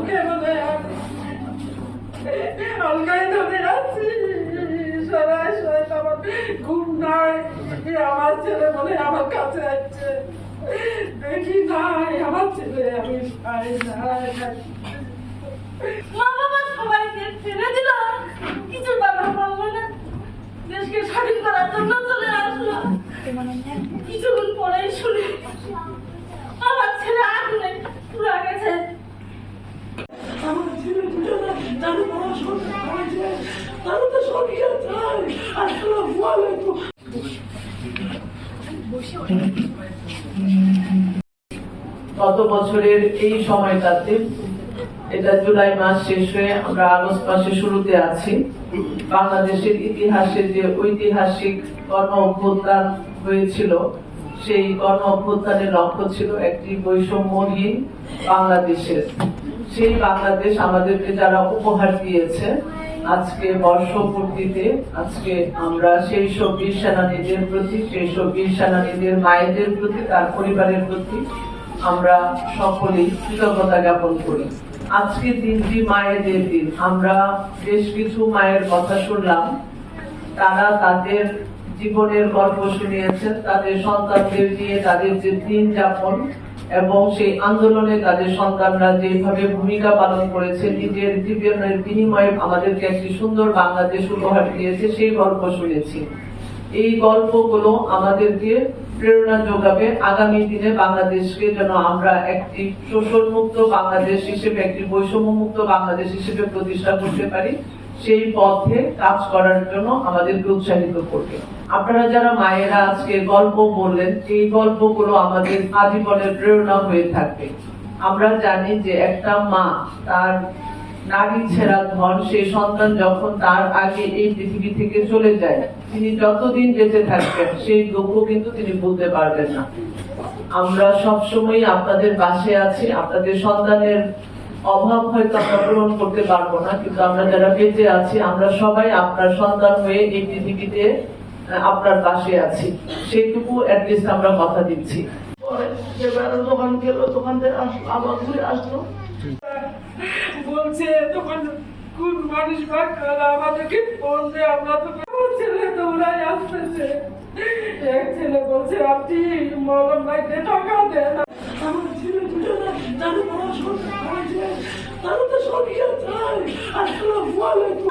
কেমনে অলগাই ধরে আছি, সবাই সবাই আমার ঘুম নাই। আমার ছেলে বলে আমার কাছে আসছে, দেখি নাই আমার ছেলে, আমি পাই নাই। মা বাবা সবাইকে ছেড়ে দিল, কিছু বাবা বললো না, দেশকে স্বাধীন করার জন্য চলে আসলো। কিছুক্ষণ পরেই শুনি আমার ছেলে আগুনে পুড়ে গেছে। আমার ছেলে দুটো না জানি পড়াশোনা করেছে, তারা তো সরিয়ে যায়। আসসালামু আলাইকুম। গত বছরের এই সময়টাতে, এটা জুলাই মাস শেষ হয়ে আমরা আগস্ট মাসের শুরুতে আছি, বাংলাদেশের ইতিহাসে যে ঐতিহাসিক গণ অভ্যুত্থান হয়েছিল, সেই গণ অভ্যুত্থানের লক্ষ্য ছিল একটি বৈষম্যহীন বাংলাদেশের। সেই বাংলাদেশ আমাদেরকে যারা উপহার দিয়েছে, আজকে বর্ষপূর্তিতে আজকে আমরা সেই সব বীর সেনানীদের প্রতি, সেই সব বীর সেনানীদের মায়েদের প্রতি, তার পরিবারের প্রতি আমরা সকলেই কৃতজ্ঞতা জ্ঞাপন করি। আজকের দিনটি মায়েদের দিন। আমরা বেশ কিছু মায়ের কথা শুনলাম, তারা তাদের জীবনের গল্প শুনিয়েছেন, তাদের সন্তানদের নিয়ে তাদের যে দিন যাপন এবং সেই আন্দোলনে তাদের সন্তানরা যেভাবে ভূমিকা পালন করেছে, নিজের জীবনের বিনিময়ে আমাদেরকে একটি সুন্দর বাংলাদেশ উপহার দিয়েছে, সেই গল্প শুনেছি। এই গল্পগুলো আমাদেরকে প্রেরণা যোগাবে আগামী দিনে বাংলাদেশকে যেন আমরা একটি শোষণমুক্ত বাংলাদেশ হিসেবে, একটি বৈষম্যমুক্ত বাংলাদেশ হিসেবে প্রতিষ্ঠা করতে পারি, সেই পথে কাজ করার জন্য আমাদেরকে উৎসাহিত করবে। আপনারা যারা মায়েরা আজকে গল্প বললেন, এই গল্পগুলো আমাদের আজীবনের প্রেরণা হয়ে থাকবে। আমরা জানি যে একটা মা তার নারী ছেঁড়া ধন, সেই সন্তান যখন তার আগে এই পৃথিবী থেকে চলে যায়, তিনি যতদিন বেঁচে থাকবেন সেই দুঃখ কিন্তু তিনি ভুলতে পারবেন না। আমরা সবসময় আপনাদের পাশে আছি। আপনাদের সন্তানের অভাব হয়তো আমরা পূরণ করতে পারবো না, কিন্তু আমরা যারা বেঁচে আছি, আমরা সবাই আপনার সন্তান হয়ে এই পৃথিবীতে আপনার পাশে আছি, সেইটুকু অ্যাটলিস্ট আমরা কথা দিচ্ছি। দোকান গেল, দোকান থেকে আসলো, আবার ঘুরে আসলো, বলছে তখন কোন মানুষ আমাদেরকে ফোন দেয়, আমরা তো ছেলে দৌড়াই আসতেছে। এক ছেলে বলছে আপনি মলম ভাইতে টাকা দেন। আমার ছেলে দুটো না জানি পড়াশোনা করেছে, তারা তো সরিয়ে যায়। আসসালামু আলাইকুম।